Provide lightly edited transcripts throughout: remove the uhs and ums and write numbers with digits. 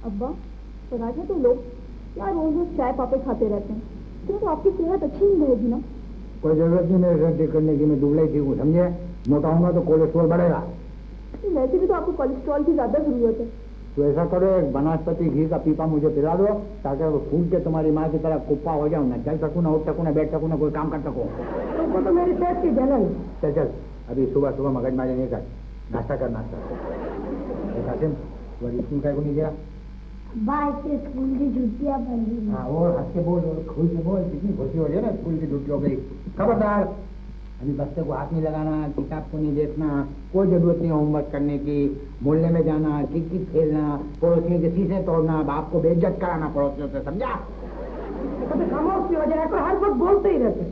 अब्बा राजा तो लोग यार रोज रोज चाय पापे खाते रहते हैं, तो आपकी सेहत अच्छी नहीं रहेगी ना। कोई जरूरत नहीं मेरे साथ देख करने की, मैं दुबला ही ठीक हूँ समझे। मोटा होऊंगा तो कोलेस्ट्रॉल बढ़ेगा। वैसे भी तो आपको कोलेस्ट्रॉल की ज्यादा जरूरत है। तो ऐसा करो, एक बनास्पति घी का पीपा मुझे पिला दो, ताकि वो फूट के तुम्हारी माँ की तरह कुप्पा हो जाऊँ, ना चल सकूँ, ना उठ सकूँ, ना बैठ सकूँ, ना कोई काम कर सकूँ। तुमको तो मेरी सेहत की जलन। चल चल, अभी सुबह सुबह मगजमारी नहीं कर, नाश्ता कर नाश्ता। कासिम तुम्हारी स्कूल का को नहीं गया? स्कूल की छुट्टियां पड़ गई। हाँ, और हंस के बोल और खुल के बोल, कितनी खुशी हो रही है ना, स्कूल की छुट्टी हो गई। खबरदार, अभी बच्चे को हाथ नहीं लगाना, किताब को नहीं देखना, कोई जरूरत नहीं होमवर्क करने की। मोहल्ले में जाना, किक खेलना, पड़ोसियों के शीशे तोड़ना, बाप को बेइज्जत कराना पड़ोसियों से, समझा? कभी खामोश हो जाए, हर वक्त बोलते ही रहते।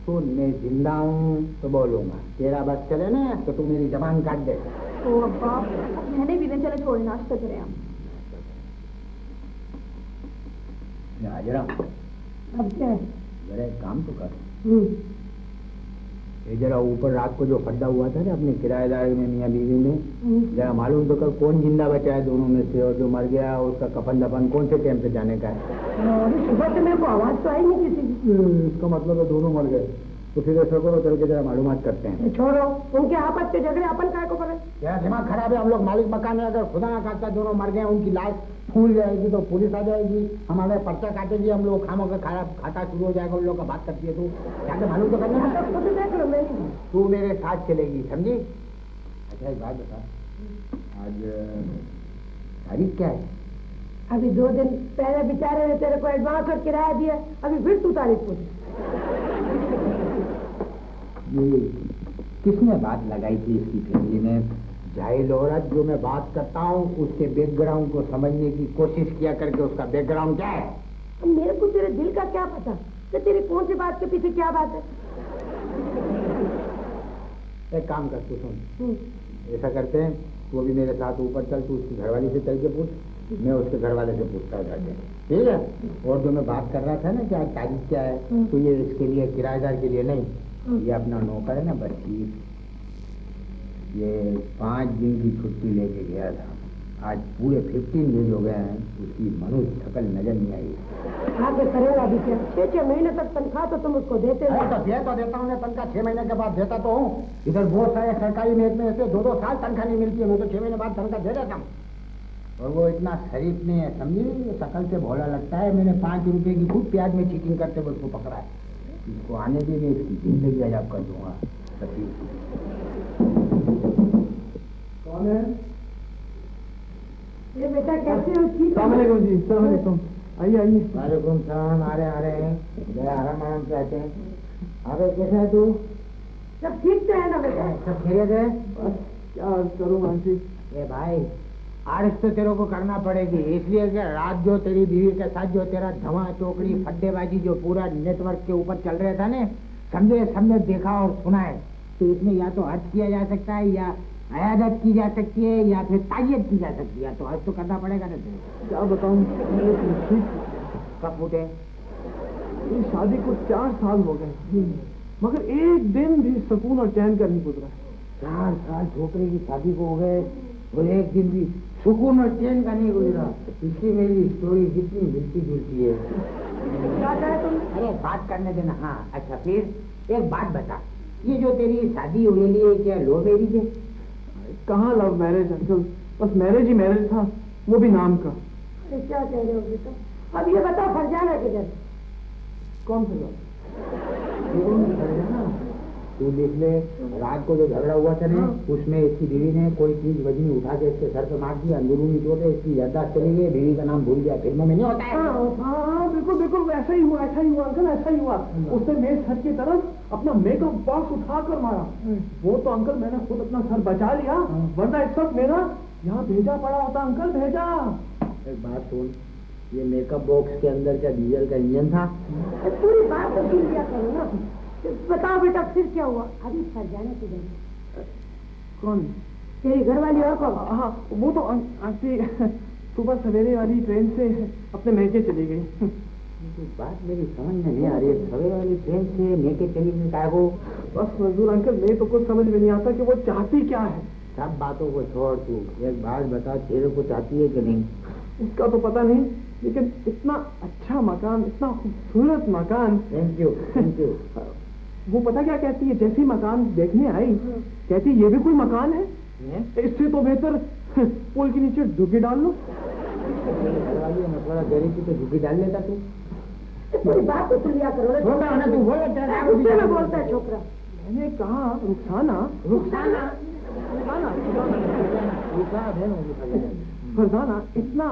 तो मैं जिंदा हूँ तो बोलूंगा, तेरा बस चले ना तो तू मेरी जबान काट दे। तो अब्बा मैंने भी चले छोड़े, नाश्ता करें हम। जरा अब क्या है? जरा एक काम तो कर, ये जरा ऊपर रात को जो खड्डा हुआ था ना अपने किराएदार में मियाँ बीवी में, जरा मालूम तो कर कौन जिंदा बचा है दोनों में से, और जो मर गया उसका कफन दफन कौन से टाइम पे जाने का है। सुबह से मेरे को आवाज तो आई नहीं किसी की। इसका मतलब है दोनों मर गए। तो फिर ऐसा करो, चल के जरा मालूमात करते हैं। छोड़ो, उनके आपस के झगड़े अपन काय को करें? क्या दिमाग खराब है? हम लोग मालिक मकान है, अगर खुदा ना खास्ता दोनों मर गए, उनकी लाश फूल जाएगी तो पुलिस आ जाएगी, हमारे पर्चा काटेगी, हम लोग खामों का खाता शुरू हो जाएगा, उन लोग का बात करती है। तू जाके मालूम तो करना है। देख लो, मैं तू मेरे साथ चलेगी, समझी? अच्छा एक बात बता, आज तारीख क्या है? अभी 2 दिन पहले बेचारे ने तेरे को एडवांस और किराया दिया, अभी फिर तू तारीख पूछ। ये किसने बात लगाई थी इसकी फैमिली में? जाहिल औरत, जो मैं बात करता हूँ उसके बैकग्राउंड को समझने की कोशिश किया करके, उसका बैकग्राउंड क्या है? मेरे को तेरे दिल का क्या पता कि तेरी कौन सी बात के पीछे क्या बात है। एक काम कर, तू सुन, ऐसा करते हैं, तू अभी मेरे साथ ऊपर चल, तू उसकी घरवाली से चल के पूछ, मैं उसके घरवाले से पूछता हूँ जाके, ठीक है? और जो मैं बात कर रहा था ना कि आज तारीख क्या है, तो ये इसके लिए किराएदार के लिए नहीं, ये अपना नौकर है ना बच्ची, ये 5 दिन की छुट्टी लेके गया था, आज पूरे 15 दिन हो गए हैं, उसकी मनुष्य शकल नजर नहीं आई। आगे करेगा भी क्या? 6-6 महीने तक तनख्वाह तो तुम उसको देते हो। तो देता हूँ, तनख्वाह 6 महीने के बाद देता तो हूँ। इधर बहुत सारे सरकारी महकमे से 2-2 साल तनख्वाह नहीं मिलती है, मैं तो 6 महीने बाद तनख्वाह दे देता हूँ। और वो इतना शरीफ नहीं है, समझी? शकल से भोला लगता है। मैंने 5 रुपए की खूब प्याज में चीटिंग करते हुए उसको पकड़ा है। इसको आने भी मैं इसकी जिंदगी अजाब कर दूंगा। कौन है? ये बेटा कैसे हो? ठीक सलाम जी। सलाम, आइए आइए। वालेकुम सलाम। आ रहे हैं, जरा आराम आराम से आते हैं। अरे कैसा है तू? सब ठीक तो है ना बेटा? सब खैरियत है? क्या करूँ आंटी? ये भाई आरिश तो तेरे को करना पड़ेगी, इसलिए कि रात जो तेरी बीवी के साथ जो तेरा धवा चौकड़ी फड्डेबाजी जो पूरा नेटवर्क के ऊपर चल रहा था ना, समझे, सबने देखा और सुना है। तो इसमें या तो हर्ज किया जा सकता है, या अयादत की जा सकती है, या फिर तायद की जा सकती है। तो हर्ज तो करना पड़ेगा ना तुझे। क्या बताऊँ, कब फूटे? शादी को 4 साल हो गए, मगर एक दिन भी सुकून और चैन का नहीं गुजरा। 4 साल छोकरे की शादी को हो गए और एक दिन भी सुकून और चैन का नहीं गुजरा। इसकी मेरी स्टोरी जितनी मिलती जुलती है। क्या कहे तुम? अरे बात करने देना। हाँ अच्छा, फिर एक बात बता, ये जो तेरी शादी हुई है क्या लव मैरिज है? कहाँ लव मैरिज अंकल, बस मैरिज ही मैरिज था, वो भी नाम का। क्या कह रहे हो बेटा? अब ये बताओ फरजाना किधर? कौन सा लव? तू देख ले, रात को जो झगड़ा हुआ था ना, उसमें इसकी बीवी ने कोई चीज वजनी उठा के इसके सर पे मार दिया, अंदरूनी चोट है, इसकी याददाश्त चली गई, बीवी का नाम भूल गया। फिल्मों में नहीं होता है? हाँ बिल्कुल बिल्कुल, ऐसा ही हुआ अंकल, ऐसा ही हुआ। उसने मेरे सर की तरफ अपना मेकअप बॉक्स उठा कर मारा। वो तो अंकल मैंने खुद अपना सर बचा लिया, वरना इस वक्त मेरा यहाँ भेजा पड़ा होता अंकल, भेजा। एक बात सुन, ये मेकअप बॉक्स के अंदर क्या डीजल का इंजन था? पूरी बात तो सुन लिया करो ना। बताओ बेटा फिर क्या हुआ? अभी फरजाना किधर? कौन? तेरी घरवाली और कौन? हाँ वो तो आंटी सुबह सवेरे वाली ट्रेन से अपने मैके चली गई। बात मेरी समझ में नहीं आ रही है, सवेरे वाली ट्रेन से मैके चली गई क्या को? बस मजदूर अंकल, मैं तो कुछ समझ में नहीं आता कि वो चाहती क्या है। सब बातों को छोड़, तू एक बात बता, तेरे को चाहती है कि नहीं? उसका तो पता नहीं, लेकिन इतना अच्छा मकान, इतना खूबसूरत मकान। Thank you, thank you. वो पता क्या कहती है, जैसी मकान देखने आई कहती ये भी कोई मकान है, इससे तो बेहतर पुल के नीचे झुग्गी डाल लो। थोड़ा गरीब की तो झुग्गी डाल लेता तू। कोई बात तो सुन लिया करो। तू गुस्से में बोलता है छोकरा। मैंने कहा रुखसाना, रुखसाना फरजाना, इतना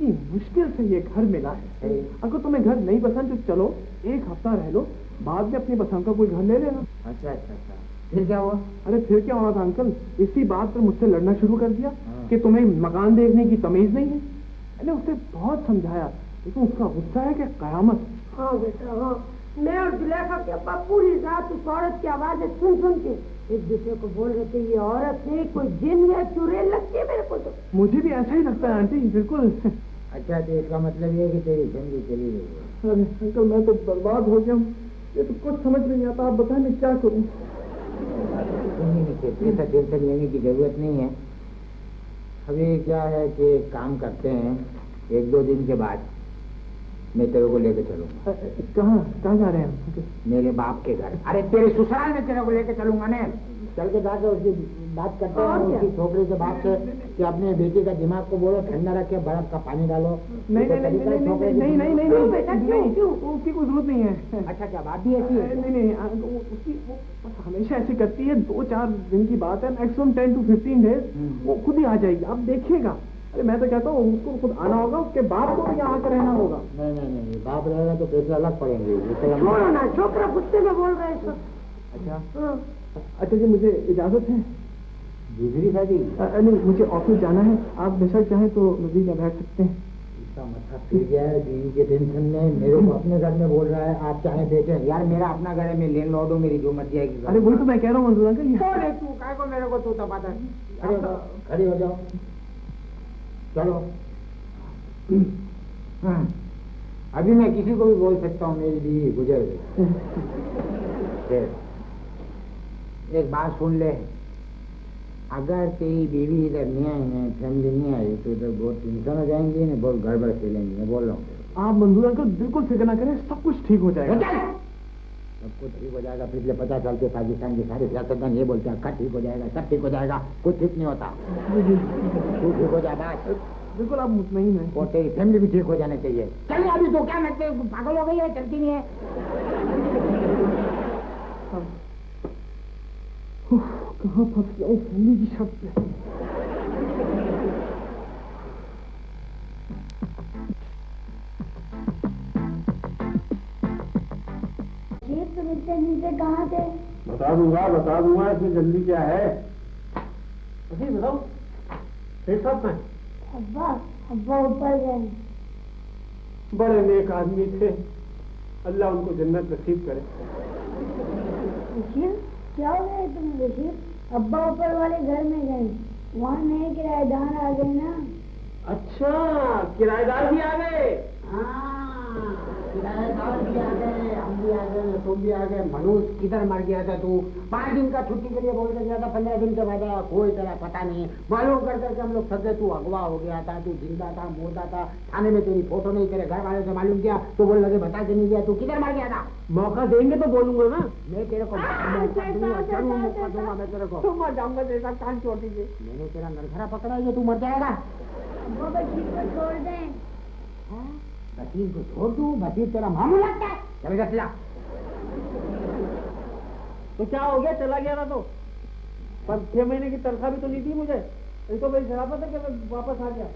मुश्किल से ये घर मिला है। अगर तुम्हें घर नहीं पसंद तो चलो 1 हफ्ता रह लो, बाद में अपनी पसंद का कोई घर ले लेना। अच्छा अच्छा अच्छा, फिर क्या हुआ? अरे फिर क्या होना था अंकल, इसी बात पर मुझसे लड़ना शुरू कर दिया कि तुम्हें मकान देखने की तमीज नहीं है। मैंने उसे बहुत समझाया, लेकिन उसका गुस्सा है कि कयामत। हाँ बेटा हाँ, मैं और जुलेखा के अब्बा पूरी रात उस औरत की आवाजें सुन के एक दूसरे को बोल रहे थे, ये औरत नहीं कोई जिन या चुड़ैल लगती है मेरे को तो। मुझे भी ऐसा ही लगता है आंटी, बिल्कुल। अच्छा, तो इसका मतलब ये है कि तेरी जिंदगी चली गई है। अरे अंकल मैं तो बर्बाद हो गया हूँ, ये तो कुछ समझ नहीं आता, आप बताएं मैं क्या करूँ। ऐसा टेंशन लेने की जरूरत नहीं है। अभी क्या है कि काम करते हैं, 1-2 दिन के बाद मैं तेरे को लेके चलूंगा। कहाँ जा रहे हैं? मेरे बाप के घर। अरे तेरे ससुराल में तेरे को लेके चलूंगा ना। चल के जाकर उसकी बात करते हैं, उसकी छोकरी से बात से कि अपने बेटी का दिमाग को बोलो ठंडा रखे, बर्फ का पानी डालो। नहीं, उसकी कोई जरूरत नहीं है। अच्छा, क्या बात भी ऐसी है? नहीं, उसकी वो हमेशा ऐसी करती है। 2-4 दिन की बात है, मैक्सिमम 10 to 15 डेज वो खुद ही आ जाएगी, आप देखिएगा। अरे मैं तो कहता हूँ उसको खुद आना होगा, उसके बाप को यहाँ आकर रहना होगा। नहीं, बाप रहेगा तो पैसे अलग पड़ेंगे। छोड़ो ना, छोकरा गुस्से में बोल रहे हैं। अच्छा जी, मुझे इजाजत है। दूसरी शादी? नहीं, मुझे ऑफिस जाना है, आप बेशक चाहें तो मजीद बैठ सकते हैं। इसका मत्था फिर गया है बीवी के टेंशन में, मेरे को अपने घर में बोल रहा है आप चाहे बैठे। यार मेरा अपना घर है, मैं लैंड लॉर्ड हूँ, मेरी जो मर्जी आएगी। अरे वही तो मैं कह रहा हूँ मंजूर अंकल, तू काय को मेरे को तू तपाता है। खड़ी हो जाओ, चलो। अभी मैं किसी को भी बोल सकता हूँ मेरी बीवी गुजर गई। एक बात सुन ले, अगर तेरी बीवी इधर नहीं आई है, फैमिली नहीं आई तो इधर बहुत टेंशन हो जाएंगी, ना बहुत गड़बड़ फैलेंगी। मैं बोल रहा हूँ। आप मंजूर अंकल बिल्कुल फिक्र ना करें, सब कुछ ठीक हो जाएगा। सब कुछ ठीक हो जाएगा। पिछले 50 साल के पाकिस्तान के सारे सियासतदान ये बोलते हैं ठीक हो जाएगा, सब ठीक हो जाएगा। कुछ ठीक नहीं होता। तू ठीक हो जाएगा, बिल्कुल आप मुतमईन हैं। और तेरी फैमिली भी ठीक हो जाने चाहिए। चलिए अभी तो क्या लगते पागल हो गई है, चलती नहीं है। कहाँ फंस गया फैमिली की शर्त पे। तुम इतने नीचे कहाँ थे? बता दूंगा, इसमें जल्दी क्या है। बताओ शेख साहब कहाँ? अब्बा ऊपर गए। बड़े नेक आदमी थे, अल्लाह उनको जन्नत नसीब करे। बशीर, क्या हो गया तुम बशीर? अब्बा ऊपर वाले घर में गए, वहाँ नए किराएदार आ गए ना। अच्छा, किराएदार भी आ गए? हाँ, किराएदार भी आ गए, हम भी आ गए, तुम भी आ गए। मनोज किधर मर गया था तू? 5 दिन का छुट्टी के लिए बोल के गया था, 15 दिन के बाद आया, कोई तेरा पता नहीं है। मालूम कर करके हम लोग थक गए, तू अगवा हो गया था, तू जिंदा था, मुर्दा था, थाने में तेरी फोटो नहीं, तेरे घर वाले से मालूम किया तो बोल लगे बता के नहीं गया, तू किधर मर गया था? मौका देंगे तो बोलूंगा ना। मैं तेरे को जरूर मौका दूंगा, मैं तेरे को मर जाऊंगा, जैसा कान छोड़ दीजिए। मैंने तेरा नरखरा पकड़ा है, तू मर जाएगा। अब्बा बशीर को छोड़ दें। बशीर को छोड़ दूं? बशीर तेरा मामू लगता है। चलेगा चला। तो क्या हो गया, चला गया था तो? पर 6 महीने की तनख्वाह भी तो नहीं थी मुझे, ये तो मेरी शराफत है कि मैं वापस आ गया।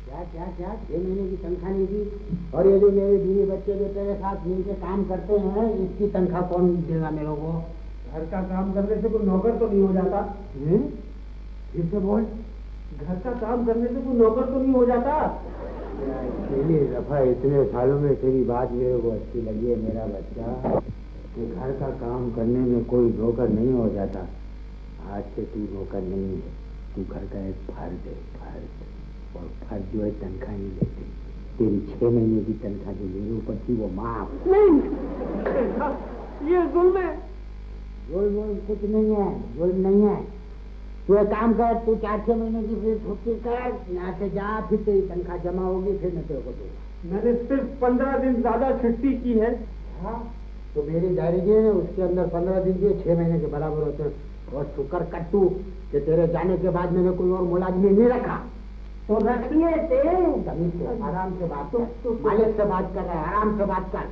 क्या 6 महीने की तनख्वाह नहीं थी? और ये जो मेरे बीवी बच्चे जो तेरे साथ मिलकर काम करते हैं, इसकी तनख्वाह कौन देगा मेरे को? घर का काम करने से कोई नौकर तो नहीं हो जाता? फिर से बोल। घर का काम करने से कोई नौकर तो नहीं हो जाता? पहली दफा इतने सालों में तेरी बात मेरे को अच्छी लगी है मेरा बच्चा, कि घर का काम करने में कोई नौकर नहीं हो जाता। आज से तू नौकर नहीं है, तू घर का एक फर्ज है, फर्ज। और फर्ज जो है तनख्वाह नहीं लेते। तेरी 6 महीने की तनख्वाह जो मेरे ऊपर थी वो माफ नहीं। ये जुल्म है। जुल्म कुछ नहीं है, जुल्म नहीं है। तू एक काम कर, तू 4-6 महीने की फिर छुट्टी कर, यहाँ से जा, फिर तेरी तनख्वाह जमा होगी, फिर मैं तेरे को दूंगा। मैंने सिर्फ 15 दिन ज्यादा छुट्टी की है। हाँ तो मेरी डायरी जो है उसके अंदर 15 दिन के 6 महीने के बराबर होते हैं। और शुक्र कर तू कि तेरे जाने के बाद मैंने कोई और मुलाजमी नहीं रखा। तो रख लिए थे। आराम से बात कर, मालिक से बात कर रहा है, आराम से बात कर।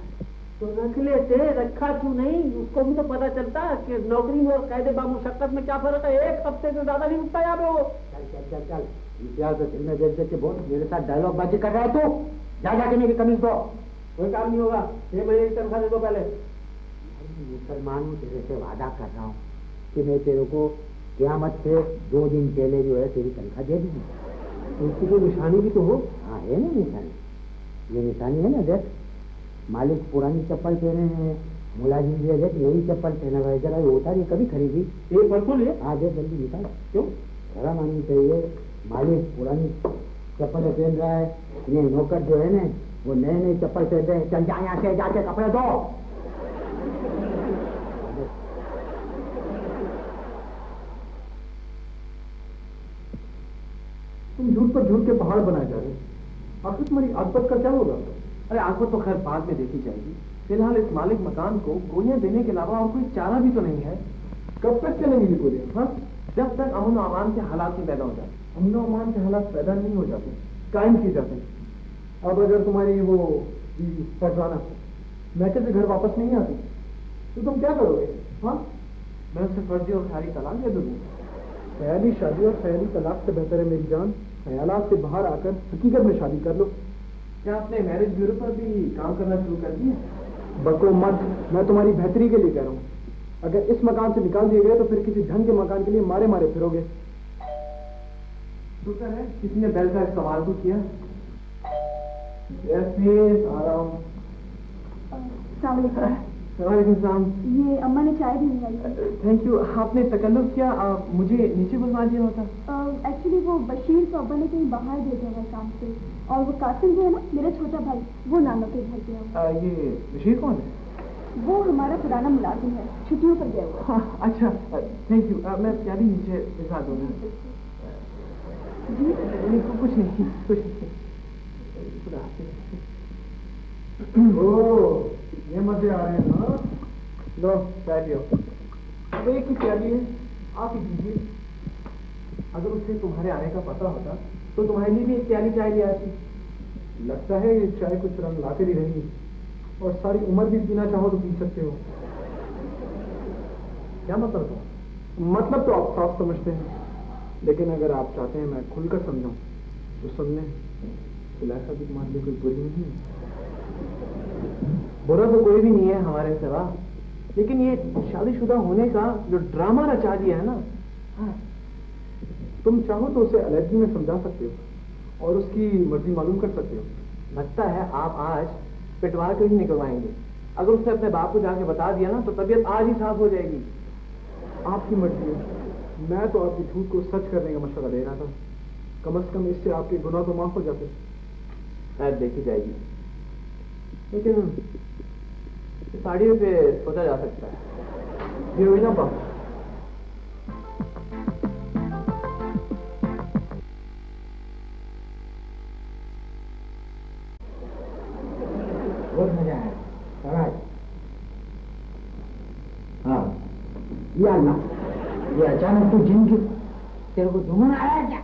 तो रख लेते, रखा क्यों नहीं? उसको भी तो पता चलता कि नौकरी में और कायदे बामुशक्कत में क्या फर्क है। एक हफ्ते से ज्यादा नहीं उठता यहाँ पे वो। चल चल चल चल, इतिहास तो फिल्में देख देख के बहुत मेरे साथ डायलॉग बाजी कर रहा है तू। जा जाके मेरी कमीज दो। कोई काम नहीं होगा, 6 महीने की तनख्वाह दे दो पहले। मुसलमान हूँ, तेरे से वादा कर रहा हूँ कि मैं तेरे को क़यामत से 2 दिन पहले जो है तेरी तनख्वाह दे दूंगी। तो उसकी कोई निशानी भी तो हो। हाँ है ना निशानी, ये निशानी है ना। देख मालिक पुरानी चप्पल पहने हैं, मुलाजिम जो है देख नई चप्पल पहना हुआ है। जरा ये होता नहीं कभी खरीदी। ये परसों ले। हाँ देख जल्दी निकाल। क्यों? शर्म आनी चाहिए। मालिक पुरानी चप्पल पहन रहा है, ये नौकर जो है ना वो नए नए चप्पल पहन रहे हैं। चल जा यहाँ से, जाके कपड़े दो। तुम झूठ पर झूठ के पहाड़ बनाए जा रहे हो। आखिर तुम्हारी आकबत का क्या होगा? अरे आकबत तो खैर बाद में देखी जाएगी। फिलहाल इस मालिक मकान को गोलियां देने के अलावा और कोई चारा भी तो नहीं है। कब तक चलेंगी ये गोलियां? हाँ, जब तक अमन और अमान के हालात नहीं पैदा हो जाते। अमन और अमान के हालात पैदा नहीं हो जाते, कायम किए जाते हैं। अब अगर तुम्हारी वो फरजाना मैके से घर वापस नहीं आती तो तुम क्या करोगे? हाँ, मैं उससे फर्जी और ख्याली तलाक दे दूंगा। ख्याली शादी और ख्याली तलाक से बेहतर है मेरी जान, ख्यालात से बाहर आकर हकीकत में शादी कर लो। क्या आपने मैरिज ब्यूरो पर भी काम करना शुरू कर दिया? बको मत, मैं तुम्हारी बेहतरी के लिए कह रहा हूँ। अगर इस मकान से निकाल दिए गए तो फिर किसी ढंग के मकान के लिए मारे मारे फिरोगे। शुक्र है किसी ने बैल का इस्तेमाल तो किया। आराम। वालेकुम सलाम। ये अम्मा ने चाय भी नहीं आई। Thank you. आपने तकल्लुफ किया, मुझे नीचे बुलवा दिया होता। एक्चुअली वो बशीर को अब्बा ने कहीं बाहर भेजा हुआ काम से, और वो कासिम जो है ना मेरा छोटा भाई, वो नानों के घर गया हुआ। ये बशीर कौन है? वो हमारा पुराना मुलाजिम है, छुट्टियों पर गया हुआ। हाँ, अच्छा थैंक यू। मैं प्यारी नीचे भिजवा दूंगी। कुछ नहीं, कुछ नहीं। ओह, ये मजे आ रहे हैं ना। लो चाय पियो। अब एक ही प्याली है, आप ही दीजिए। अगर उसे तुम्हारे आने का पता होता तो तुम्हारे लिए भी एक प्याली चाय ले आती। लगता है ये चाय कुछ रंग लाकर ही रहेगी, और सारी उम्र भी पीना चाहो तो पी सकते हो। क्या मतलब है? मतलब तो आप साफ समझते हैं, लेकिन अगर आप चाहते हैं मैं खुलकर समझाऊं तो सुन लें। सुलेखा भी तुम्हारे लिए कोई बुरी नहीं है। बुरा तो कोई भी नहीं है हमारे सिवा, लेकिन ये शादीशुदा होने का जो ड्रामा रचा दिया है ना, हाँ, तुम चाहो तो उसे अलहदगी में समझा सकते हो और उसकी मर्जी मालूम कर सकते हो। लगता है आप आज पिटवा के ही निकलवाएंगे। अगर उसने अपने बाप को जाके बता दिया ना तो तबीयत आज ही साफ हो जाएगी। आपकी मर्जी है, मैं तो आपकी झूठ को सच करने का मशवरा दे रहा था। कम से कम इससे आपके गुनाह तो माफ हो जाते। शायद देखी जाएगी, लेकिन साड़ियों पे सोचा जा सकता है। ये हुई ना बात। बहुत मजा आया। शाबाश। हाँ ये ना, ये अचानक तू जिम की तेरे को जुनून आया क्या?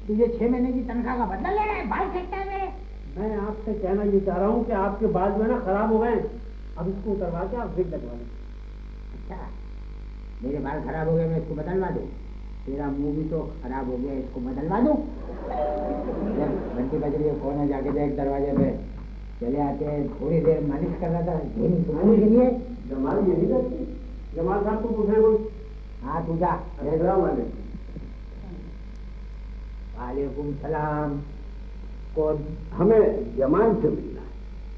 तुझे 6 महीने की तनख्वाह का बदला ले रहा है? बाल फेंकता है मेरे। मैं आपसे कहना ये चाह रहा हूँ कि आपके बाल जो है ना खराब हो गए, अब इसको उतरवा के आप विग लगवा लें। अच्छा, मेरे बाल खराब हो गए, मैं इसको बदलवा दूँ? तेरा मुंह भी तो खराब हो गया, इसको बदलवा दूँ? घंटी बज रही है, कौन है? जाके देख दरवाजे पे। चले आते हैं। थोड़ी देर मालिश कर रहा था सुनाने के लिए। जमाल ये नहीं करती। जमाल साहब को पूछे कोई। हाँ तू जा। वालेकुम सलाम। कौन? हमें जमाल से मिलना है।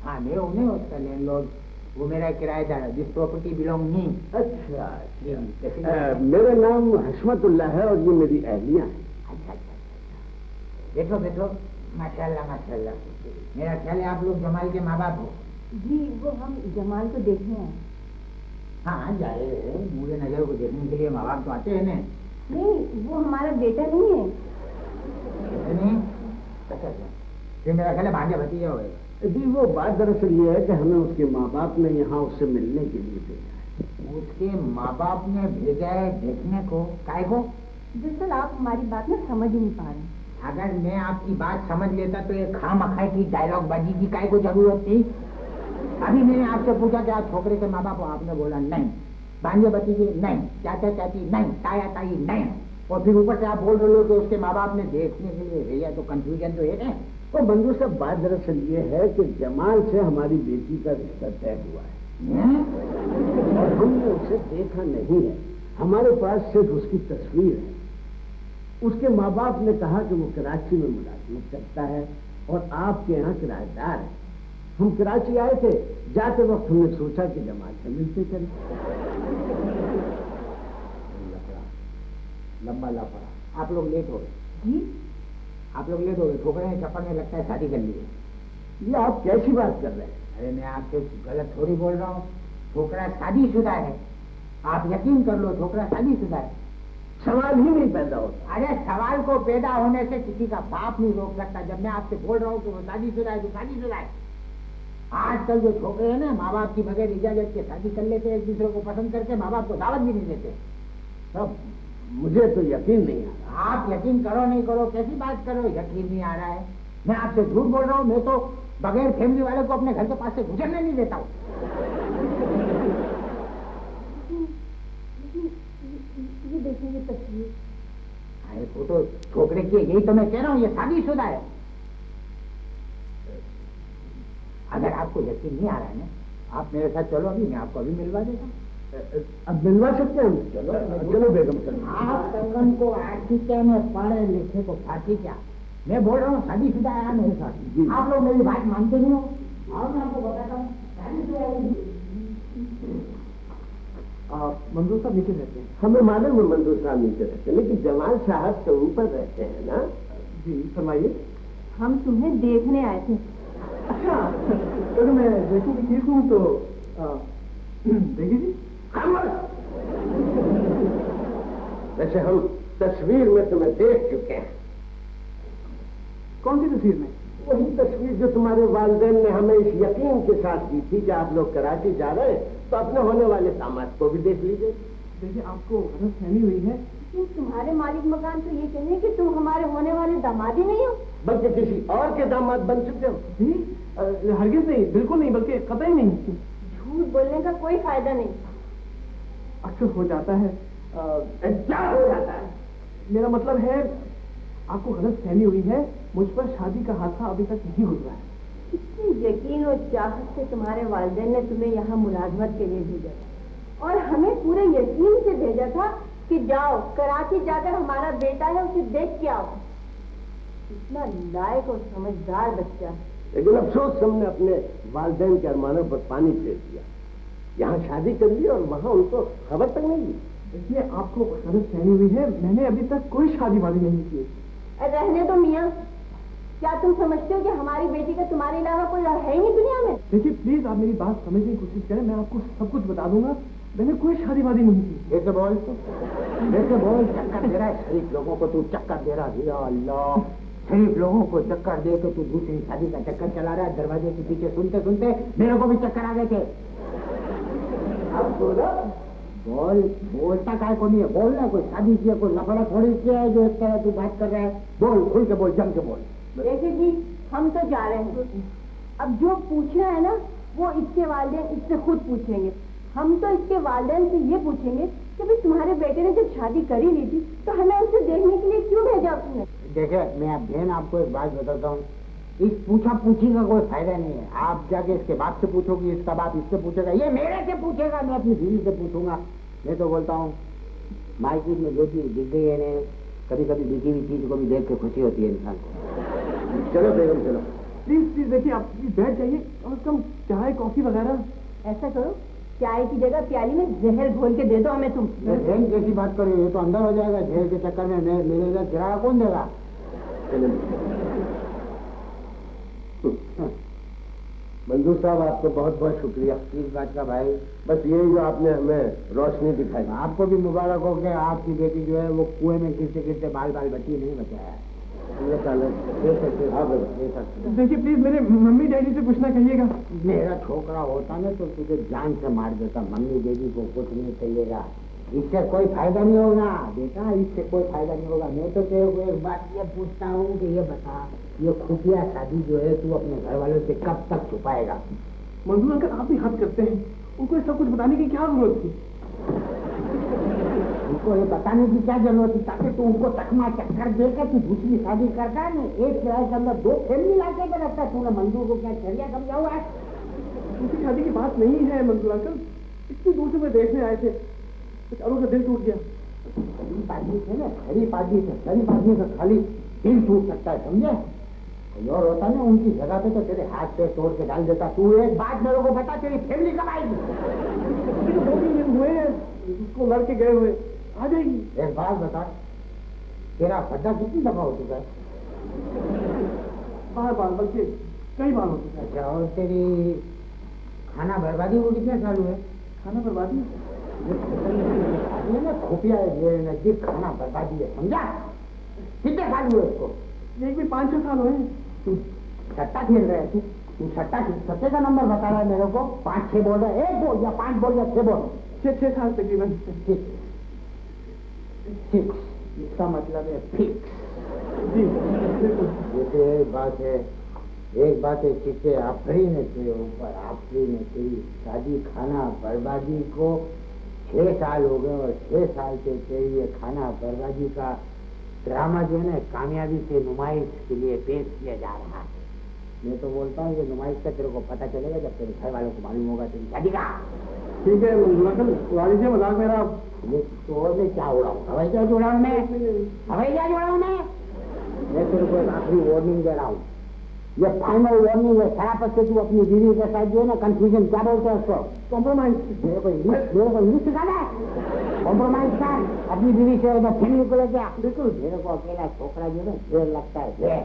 हाँ मैं उन्हें उसका लैंडलॉर्ड, वो मेरा किराएदार है, दिस प्रॉपर्टी बिलोंग मी। अच्छा, मेरा नाम हशमतुल्लाह है और ये मेरी अहलिया है। अच्छा अच्छा, बैठो बैठो। माशाल्लाह माशाल्लाह। मेरा ख्याल है आप लोग जमाल के माँ बाप हो। जी वो हम जमाल को देखने आए। हाँ जाए, मुझे नजर को देखने के लिए माँ बाप तो आते हैं ना। नहीं, वो हमारा बेटा नहीं है। फिर मेरा ख्याल है भांजे भतीजा होगा। जी वो बात दरअसल ये है कि हमें उसके माँ बाप ने यहाँ उससे मिलने के लिए भेजा है। उसके माँ बाप ने भेजा है देखने को? काय को? दरअसल आप हमारी बात में समझ ही नहीं पा रहे। अगर मैं आपकी बात समझ लेता तो ये खामखा की डायलॉग बाजी की काय को जरूरत थी? अभी मैंने आपसे पूछा कि आप छोकरे के माँ बाप हो, आपने बोला नहीं। भांजे भतीजे नहीं, चाचा चाची नहीं, ताया ताई नहीं, और फिर ऊपर से आप बोल रहे हो कि उसके माँ बाप ने देखने के लिए भेजा, तो कंफ्यूजन तो है ना। तो बंधु साहब बात दरअसल ये है कि जमाल से हमारी बेटी का रिश्ता तय हुआ है और हमने उसे देखा नहीं है। हमारे पास सिर्फ उसकी तस्वीर है। उसके माँ बाप ने कहा कि वो कराची में मुलाजमत करता है और आपके यहाँ किराएदार है। हम कराची आए थे, जाते वक्त हमने सोचा कि जमाल से मिलते चले। लंबा लफड़ा। आप लोग लेट हो गए जी? आप लोग लेट हो गए। ठोकरे ने चप्पल में लगता है शादी कर ली है। ये आप कैसी बात कर रहे हैं? अरे मैं आपसे गलत थोड़ी बोल रहा हूँ। ठोकरा शादीशुदा है, आप यकीन कर लो, ठोकरा शादीशुदा है। सवाल ही नहीं पैदा होता। अरे सवाल को पैदा होने से किसी का बाप नहीं रोक सकता। जब मैं आपसे बोल रहा हूँ कि वो शादीशुदा है तो शादीशुदा है। आजकल जो छोकरे हैं ना, माँ बाप की बगैर इजाजत के शादी कर लेते हैं, एक दूसरे को पसंद करके माँ बाप को दावत भी नहीं देते। अब मुझे तो यकीन नहीं आ रहा। आप यकीन करो नहीं करो, कैसी बात करो, यकीन नहीं आ रहा है। मैं आपसे झूठ बोल रहा हूँ। मैं तो बगैर फैमिली वाले को अपने घर के पास से गुजरने नहीं देता हूँ। ये देखिए ये तस्वीर। अरे वो तो छोकरे की है, यही तो मैं कह रहा हूँ, ये शादीशुदा है। अगर आपको यकीन नहीं आ रहा है ना, आप मेरे साथ चलो, अभी मैं आपको अभी मिलवा देता हूँ। अब मिलवा सकते हैं? चलो चलो बेगम चलो। आप संगम को आरती क्या में पढ़े लिखे को फांसी क्या? मैं बोल रहा हूँ शादीशुदा आया मेरे साथ। आप लोग मेरी बात मानते नहीं हो। और मैं आपको बताता हूँ मंजूर साहब नीचे रहते हैं। हमें मालूम है मंजूर साहब नीचे रहते हैं, लेकिन जमाल साहब तो ऊपर रहते हैं ना। जी फरमाइए। हम तुम्हें देखने आए थे। अच्छा, अगर मैं देखूं कि ठीक हूँ तो देखिए जी। वैसे हम तस्वीर में तुम्हें देख चुके हैं। कौन सी तस्वीर में? वही तस्वीर जो तुम्हारे वालिदैन ने हमें इस यकीन के साथ दी थी कि आप लोग कराची जा रहे हैं, तो अपने होने वाले दामाद को भी देख लीजिए। देखिए आपको गलतफहमी हुई है। तुम्हारे मालिक मकान तो ये कहें कि तुम हमारे होने वाले दामाद ही नहीं हो, बल्कि किसी और के दामाद बन चुके हो। जी हरगिज नहीं, बिल्कुल नहीं, बल्कि कतई नहीं। झूठ बोलने का कोई फायदा नहीं। अक्सर हो जाता है। क्या हो जाता है? मेरा मतलब है आपको गलतफहमी हुई है। मुझ पर शादी का हादसा अभी तक नहीं गुजरा है। इतनी यकीन और चाहत से तुम्हारे वालिदैन ने तुम्हें यहाँ मुलाजमत के लिए भेजा और हमें पूरे यकीन से भेजा था कि जाओ कराची जाकर हमारा बेटा है उसे देख के आओ। इतना लायक और समझदार बच्चा है, लेकिन अफसोस हमने अपने वालिदैन के अरमानों पर पानी फेर दिया। यहाँ शादी कर ली और वहाँ उनको खबर तक नहीं दी। इसलिए आपको गलतफहमी हुई है। मैंने अभी तक कोई शादी वादी नहीं की। रहने दो मियाँ, क्या तुम समझते हो कि हमारी बेटी का तुम्हारे अलावा कोई है ही नहीं दुनिया में? देखिए प्लीज आप मेरी बात समझने की कोशिश करें, मैं आपको सब कुछ बता दूंगा। मैंने कोई शादी वादी नहीं की। ऐसे बोल चक्कर दे रहा है शरीफ लोगों को, तू चक्कर दे रहा है। या अल्लाह, शरीफ लोगों को चक्कर दे के तू दूसरी शादी का चक्कर चला रहा है। दरवाजे के पीछे सुनते सुनते मेरे को भी चक्कर आ गए थे। अब बोलो, बोल, बोलता काय को नहीं है, बोलना। कोई शादी किया, कोई लफड़ा थोड़ी किया है जो इस तरह तू बात कर रहा है। बोल, खुल के बोल, जम के बोल। देखिए जी, हम तो जा रहे हैं। अब जो पूछना है ना वो इसके वालिदैन इससे खुद पूछेंगे। हम तो इसके वालिदैन से ये पूछेंगे कि भाई तुम्हारे बेटे ने जब शादी करी ली थी तो हमें उसे देखने के लिए क्यों भेजा उसने? देखिए मैं बहन आपको एक बात बताता हूँ, इस पूछा पूछी का कोई फायदा नहीं है। आप जाके इसके बाप से पूछोगी, इसका बाप इससे पूछेगा, ये मेरे से पूछेगा, मैं अपनी बीवी से पूछूंगा। मैं तो बोलता हूँ मार्केट में जो चीज दिख गई है, कभी कभी दिखी हुई चीज को भी देख के खुशी होती है इंसान को। चलो बेगम चलो, प्लीज प्लीज देखिए आप प्लीज बैठ जाइए, कम से कम चाय कॉफी वगैरह। ऐसा करो, चाय की जगह प्याली में जहर घोल के दे दो हमें तुम। जहर कैसी बात करो, ये तो अंदर हो जाएगा जहर के चक्कर में। मेरे इधर किराया कौन देगा? मंजूर साहब आपको बहुत बहुत शुक्रिया। किस बात का भाई? बस यही जो आपने हमें रोशनी दिखाई। आपको भी मुबारक हो कि आपकी बेटी जो है वो कुएं में गिरते गिरते बाल बाल बची नहीं बचाया। देखिए प्लीज मेरे मम्मी डैडी से कुछ ना कहिएगा। मेरा छोकरा होता ना तो तुझे जान से मार देता। मम्मी डैडी को कुछ नहीं कहिएगा, इससे कोई फायदा नहीं होगा बेटा, इससे कोई फायदा नहीं होगा। मैं तो तेरे को एक बात ये पूछता हूँ कि ये बता, ये खुफिया शादी जो है तू अपने घर वालों से कब तक छुपाएगा? मंजूर अंकल आप भी हद करते हैं, उनको ये सब कुछ बताने की क्या जरूरत थी? उनको ये बताने की क्या जरूरत थी? ताकि तू उनको चकमा चक्कर देकर तू दूसरी शादी करता है ना, एक किराए के अंदर 2 फैमिली लाके कर रखता है। तूने मंजूर को क्या चरिया समझा हुआ है? उनकी शादी की बात नहीं है मंजूर अंकल, इतनी दूर से मैं देखने आए थे, बेचारों का दिल टूट गया। गरीब आदमी से ना, गरीब आदमी से खाली दिल टूट सकता है, समझे? कोई और होता ना उनकी जगह पे तो तेरे हाथ पे तोड़ के डाल देता। तू एक बात मेरे को बता, तेरी फैमिली कब आएगी? 2-3 दिन हुए हैं उसको लड़के गए हुए, आ जाएगी। एक बात बता, तेरा खड्डा कितनी दफा हो चुका है? बार बल्कि कई बार हो चुका है। अच्छा, और तेरी खाना बर्बादी को कितने साल हुए? खाना बर्बादी ये ना खुफिया ये नजदीक खाना बर्बादी है, समझा? कितने साल हुए उसको? एक भी 5-6 साल हुए हैं। तू सट्टा खेल रहे है, तू सट्टे का नंबर बता रहा है मेरे को। 5-6 बोल रहा है, 1 बोल या 5 बोल या 6 बोल? 6 साल तकरीबन। 6 इसका मतलब है फिक्स। जी बिल्कुल। जैसे एक बात है चिट्टे आफरी ने तेरे ऊपर, आफरी ने तेरी शादी खाना बर्बादी को 6 साल हो गए, और 6 साल से तेरी ये खाना बर्बादी का ड्रामा जो है ना कामयाबी से नुमाइश के लिए पेश किया जा रहा है। मैं तो बोलता हूँ कि नुमाइश का तेरे को पता चलेगा जब तेरे घर वालों को मालूम होगा तेरी शादी का। ठीक है अंकल, उड़ा लीजिए मजाक मेरा। तो मैं क्या उड़ाऊँ? हवाई जहाज उड़ाऊँ मैं? हवाई जहाज उड़ाऊँ मैं तेरे को एक आखिरी वार्निंग दे रहा हूँ, ये फाइनल वार्निंग है। शराफत से तू अपनी बीवी के साथ जो है ना कंफ्यूजन क्या बोलते हैं उसको? कॉम्प्रोमाइज। मेरे को इंग्लिश सिखाना है? कॉम्प्रोमाइज कर अपनी बीवी से फैमिली को लेके। बिल्कुल, मेरे को अकेला छोकरा जो है ना ढेर लगता है।